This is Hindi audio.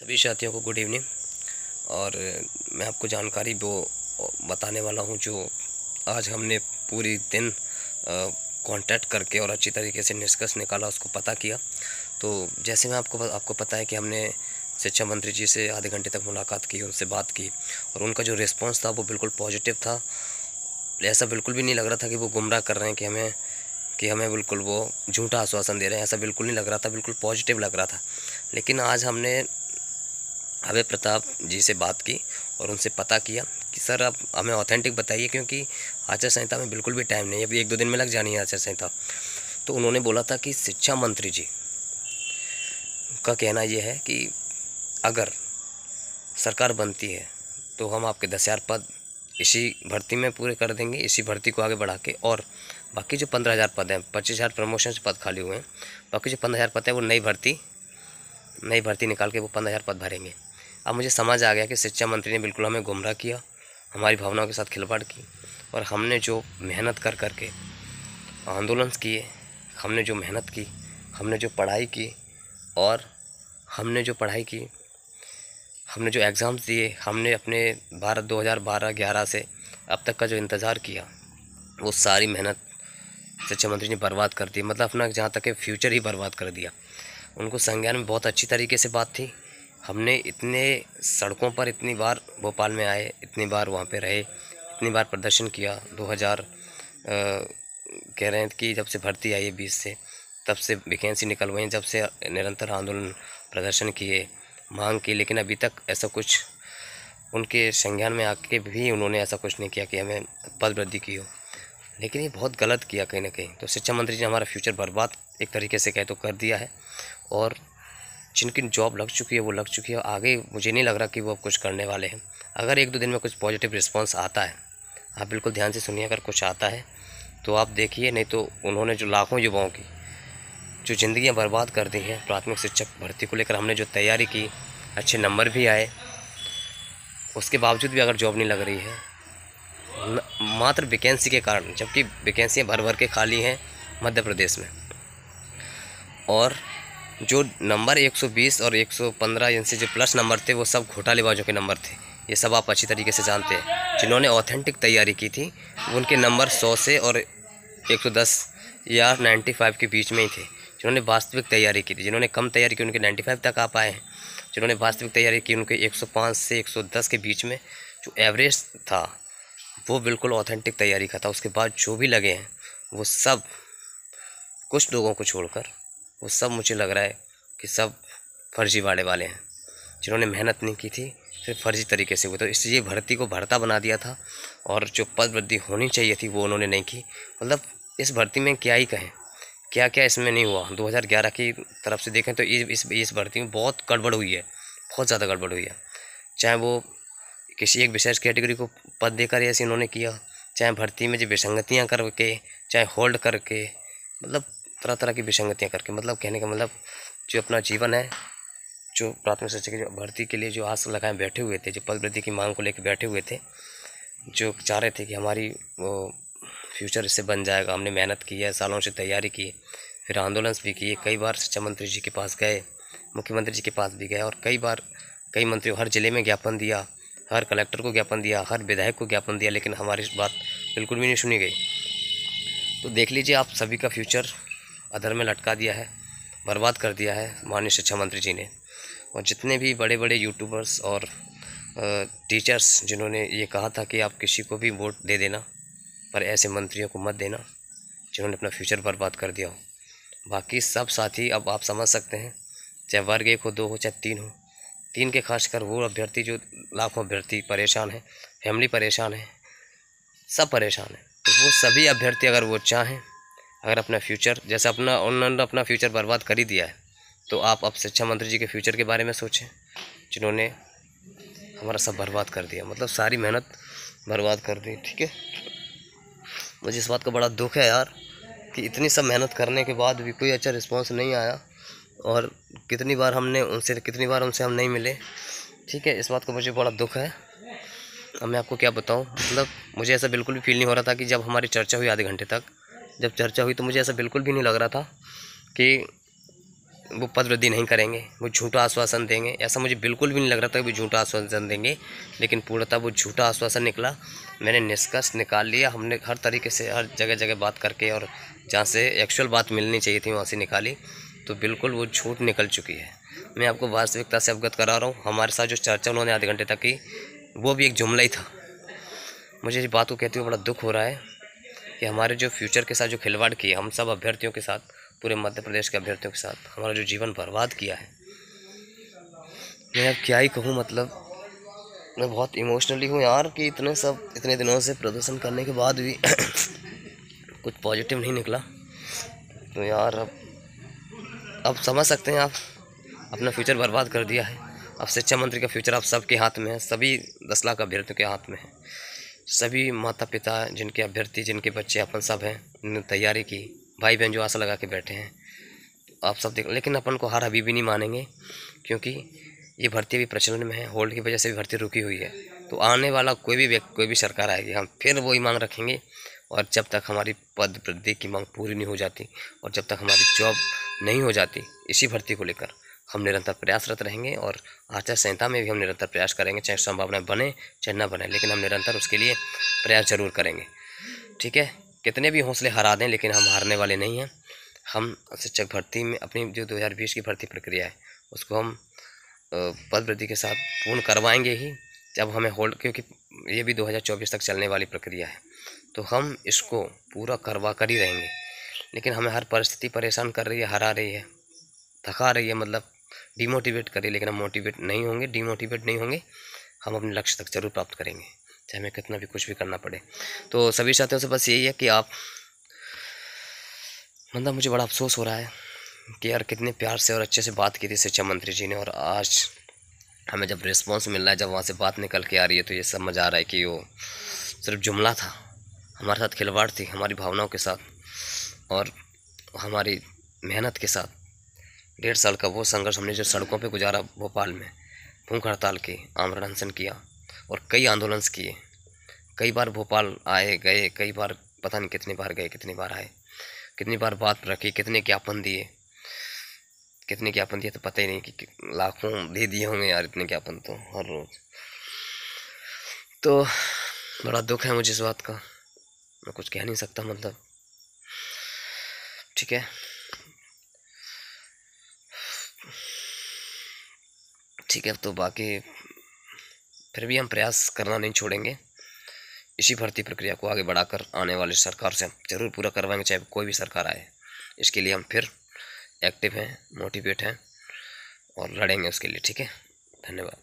सभी साथियों को गुड इवनिंग। और मैं आपको जानकारी वो बताने वाला हूं जो आज हमने पूरी दिन कांटेक्ट करके और अच्छी तरीके से निष्कर्ष निकाला, उसको पता किया। तो जैसे मैं आपको पता है कि हमने शिक्षा मंत्री जी से आधे घंटे तक मुलाकात की, उनसे बात की, और उनका जो रिस्पांस था वो बिल्कुल पॉजिटिव था। ऐसा बिल्कुल भी नहीं लग रहा था कि वो गुमराह कर रहे हैं, कि हमें बिल्कुल वो झूठा आश्वासन दे रहे हैं, ऐसा बिल्कुल नहीं लग रहा था, बिल्कुल पॉजिटिव लग रहा था। लेकिन आज हमने अभय प्रताप जी से बात की और उनसे पता किया कि सर आप हमें ऑथेंटिक बताइए, क्योंकि आचार संहिता में बिल्कुल भी टाइम नहीं है, अभी 1-2 दिन में लग जानी है आचार संहिता। तो उन्होंने बोला था कि शिक्षा मंत्री जी का कहना ये है कि अगर सरकार बनती है तो हम आपके 10,000 पद इसी भर्ती में पूरे कर देंगे, इसी भर्ती को आगे बढ़ा के, और बाकी जो 15,000 पद हैं, 25,000 प्रमोशन पद खाली हुए हैं, बाकी जो 15,000 पद है वो नई भर्ती निकाल के वो 15,000 पद भरेंगे। अब मुझे समझ आ गया कि शिक्षा मंत्री ने बिल्कुल हमें गुमराह किया, हमारी भावनाओं के साथ खिलवाड़ की, और हमने जो मेहनत कर के आंदोलन किए, हमने जो मेहनत की, हमने जो पढ़ाई की, और हमने जो एग्ज़ाम्स दिए, हमने अपने 2012-11 से अब तक का जो इंतज़ार किया, वो सारी मेहनत शिक्षा मंत्री ने बर्बाद कर दी। मतलब अपना जहाँ तक है फ्यूचर ही बर्बाद कर दिया। उनको संज्ञान में बहुत अच्छी तरीके से बात थी। हमने इतने सड़कों पर इतनी बार भोपाल में आए, इतनी बार वहाँ पे रहे, इतनी बार प्रदर्शन किया। 2000 कह रहे हैं कि जब से भर्ती आई है 20 से, तब से वैकेंसी निकलवाई, जब से निरंतर आंदोलन प्रदर्शन किए, मांग की, लेकिन अभी तक ऐसा कुछ उनके संज्ञान में आके भी उन्होंने ऐसा कुछ नहीं किया कि हमें पद वृद्धि की हो। लेकिन ये बहुत गलत किया कहीं ना कहीं। तो शिक्षा मंत्री जी हमारा फ्यूचर बर्बाद एक तरीके से कहे तो कर दिया है, और जिनकी जॉब लग चुकी है वो लग चुकी है। आगे मुझे नहीं लग रहा कि वो अब कुछ करने वाले हैं। अगर 1-2 दिन में कुछ पॉजिटिव रिस्पांस आता है, आप बिल्कुल ध्यान से सुनिए, अगर कुछ आता है तो आप देखिए, नहीं तो उन्होंने जो लाखों युवाओं की जो ज़िंदगियां बर्बाद कर दी हैं प्राथमिक शिक्षक भर्ती को लेकर, हमने जो तैयारी की, अच्छे नंबर भी आए, उसके बावजूद भी अगर जॉब नहीं लग रही है मात्र वैकेंसी के कारण, जबकि वैकेंसियाँ भर के खाली हैं मध्य प्रदेश में, और जो नंबर 120 और 115 इनसे जो प्लस नंबर थे वो सब घोटालेबाजों के नंबर थे। ये सब आप अच्छी तरीके से जानते हैं। जिन्होंने ऑथेंटिक तैयारी की थी उनके नंबर 100 से और 110 या 95 के बीच में ही थे। जिन्होंने वास्तविक तैयारी की थी, जिन्होंने कम तैयारी की, उनके 95 तक आ पाए हैं। जिन्होंने वास्तविक तैयारी की उनके 105 से 110 के बीच में जो एवरेज था वो बिल्कुल ऑथेंटिक तैयारी का था। उसके बाद जो भी लगे हैं वो सब, कुछ लोगों को छोड़कर, वो सब मुझे लग रहा है कि सब फर्जीवाड़े वाले हैं। जिन्होंने मेहनत नहीं की थी, सिर्फ फर्जी तरीके से हुआ। तो इसलिए भर्ती को भर्ता बना दिया था, और जो पद वृद्धि होनी चाहिए थी वो उन्होंने नहीं की। मतलब इस भर्ती में क्या ही कहें, क्या क्या इसमें नहीं हुआ। 2011 की तरफ से देखें तो इस भर्ती में बहुत गड़बड़ हुई है, बहुत ज़्यादा गड़बड़ हुई है। चाहे वो किसी एक विशेष कैटेगरी को पद देकर ऐसे उन्होंने किया, चाहे भर्ती में जो विसंगतियाँ करके, चाहे होल्ड करके, मतलब तरह तरह की विसंगतियाँ करके। मतलब कहने का मतलब जो अपना जीवन है, जो प्राथमिक शिक्षक की जो भर्ती के लिए जो आस लगाए बैठे हुए थे, जो पद वृद्धि की मांग को लेकर बैठे हुए थे, जो चाह रहे थे कि हमारी वो फ्यूचर इससे बन जाएगा, हमने मेहनत की है, सालों से तैयारी की, फिर आंदोलन भी किए, कई बार शिक्षा मंत्री जी के पास गए, मुख्यमंत्री जी के पास भी गए, और कई बार कई मंत्रियों हर ज़िले में ज्ञापन दिया, हर कलेक्टर को ज्ञापन दिया, हर विधायक को ज्ञापन दिया, लेकिन हमारी बात बिल्कुल भी नहीं सुनी गई। तो देख लीजिए, आप सभी का फ्यूचर अधर में लटका दिया है, बर्बाद कर दिया है माननीय शिक्षा मंत्री जी ने। और जितने भी बड़े बड़े यूट्यूबर्स और टीचर्स जिन्होंने ये कहा था कि आप किसी को भी वोट दे देना, पर ऐसे मंत्रियों को मत देना जिन्होंने अपना फ्यूचर बर्बाद कर दिया हो। बाकी सब साथी अब आप समझ सकते हैं, चाहे वर्ग 1 हो, 2 हो, चाहे 3 हो, 3 के खासकर वो अभ्यर्थी, जो लाखों अभ्यर्थी परेशान हैं, फैमिली परेशान है, सब परेशान हैं। तो वो सभी अभ्यर्थी अगर वो चाहें, अगर अपना फ्यूचर, जैसे उन्होंने अपना फ्यूचर बर्बाद कर ही दिया है, तो आप अब शिक्षा मंत्री जी के फ्यूचर के बारे में सोचें, जिन्होंने हमारा सब बर्बाद कर दिया, मतलब सारी मेहनत बर्बाद कर दी। ठीक है, मुझे इस बात का बड़ा दुख है यार, कि इतनी सब मेहनत करने के बाद भी कोई अच्छा रिस्पांस नहीं आया, और कितनी बार उनसे हम नहीं मिले। ठीक है, इस बात का मुझे बड़ा दुख है। अब मैं आपको क्या बताऊं, मतलब मुझे ऐसा बिल्कुल भी फील नहीं हो रहा था कि जब हमारी चर्चा हुई आधे घंटे तक, जब चर्चा हुई तो मुझे ऐसा बिल्कुल भी नहीं लग रहा था कि वो पद वृद्धि नहीं करेंगे, वो झूठा आश्वासन देंगे। ऐसा मुझे बिल्कुल भी नहीं लग रहा था कि वो झूठा आश्वासन देंगे, लेकिन पूर्णतः वो झूठा आश्वासन निकला। मैंने निष्कर्ष निकाल लिया, हमने हर तरीके से हर जगह जगह बात करके और जहाँ से एक्चुअल बात मिलनी चाहिए थी वहाँ से निकाली, तो बिल्कुल वो झूठ निकल चुकी है। मैं आपको वास्तविकता से अवगत करा रहा हूँ। हमारे साथ जो चर्चा उन्होंने आधे घंटे तक की, वो भी एक जुमला ही था। मुझे इस बात को कहते हुए बड़ा दुख हो रहा है कि हमारे जो फ्यूचर के साथ जो खिलवाड़ किया, हम सब अभ्यर्थियों के साथ, पूरे मध्य प्रदेश के अभ्यर्थियों के साथ हमारा जो जीवन बर्बाद किया है, मैं अब क्या ही कहूँ। मतलब मैं बहुत इमोशनली हूँ यार कि इतने दिनों से प्रदर्शन करने के बाद भी कुछ पॉजिटिव नहीं निकला। तो यार अब समझ सकते हैं आप, अपना फ्यूचर बर्बाद कर दिया है। अब शिक्षा मंत्री का फ्यूचर आप सबके हाथ में है, सभी 10 लाख अभ्यर्थियों के हाथ में है। सभी माता पिता जिनके अभ्यर्थी, जिनके बच्चे अपन सब हैं, उन्होंने तैयारी की, भाई बहन जो आशा लगा के बैठे हैं, आप सब देख। लेकिन अपन को हार अभी भी नहीं मानेंगे, क्योंकि ये भर्ती अभी प्रचलन में है। होल्ड की वजह से भी भर्ती रुकी हुई है। तो आने वाला कोई भी सरकार आएगी, हम फिर वही मांग रखेंगे। और जब तक हमारी पद वृद्धि की मांग पूरी नहीं हो जाती और जब तक हमारी जॉब नहीं हो जाती, इसी भर्ती को लेकर हम निरंतर प्रयासरत रहेंगे। और आचार संहिता में भी हम निरंतर प्रयास करेंगे, चाहे संभावनाएं बने चाहे ना बने, लेकिन हम निरंतर उसके लिए प्रयास जरूर करेंगे। ठीक है, कितने भी हौसले हरा दें, लेकिन हम हारने वाले नहीं हैं। हम शिक्षक भर्ती में अपनी जो 2020 की भर्ती प्रक्रिया है, उसको हम पद वृद्धि के साथ पूर्ण करवाएंगे ही, जब हमें होल्ड, क्योंकि ये भी 2024 तक चलने वाली प्रक्रिया है, तो हम इसको पूरा करवा कर ही रहेंगे। लेकिन हमें हर परिस्थिति परेशान कर रही है, हरा रही है, थका रही है, मतलब डिमोटिवेट कर रही है, लेकिन हम मोटिवेट नहीं होंगे, डिमोटिवेट नहीं होंगे। हम अपने लक्ष्य तक जरूर प्राप्त करेंगे, चाहे हमें कितना भी कुछ भी करना पड़े। तो सभी साथियों से बस यही है कि आप, मतलब मुझे बड़ा अफसोस हो रहा है कि यार कितने प्यार से और अच्छे से बात की थी शिक्षा मंत्री जी ने, और आज हमें जब रिस्पॉन्स मिल रहा है, जब वहाँ से बात निकल के आ रही है, तो ये समझ आ रहा है कि वो सिर्फ जुमला था, हमारे साथ खिलवाड़ थी, हमारी भावनाओं के साथ और हमारी मेहनत के साथ। 1.5 साल का वो संघर्ष हमने जो सड़कों पे गुजारा, भोपाल में भूख हड़ताल की, आमरण अनशन किया और कई आंदोलन किए। कई बार भोपाल आए गए, कई बार पता नहीं कितनी बार गए, कितनी बार आए, कितनी बार बात रखी, कितने ज्ञापन दिए तो पता ही नहीं कि लाखों दे दिए होंगे यार, इतने ज्ञापन तो हर रोज। तो बड़ा दुख है मुझे इस बात का, मैं कुछ कह नहीं सकता, मतलब ठीक है। तो बाकी फिर भी हम प्रयास करना नहीं छोड़ेंगे। इसी भर्ती प्रक्रिया को आगे बढ़ाकर आने वाली सरकार से हम जरूर पूरा करवाएंगे, चाहे कोई भी सरकार आए। इसके लिए हम फिर एक्टिव हैं, मोटिवेट हैं और लड़ेंगे उसके लिए। ठीक है, धन्यवाद।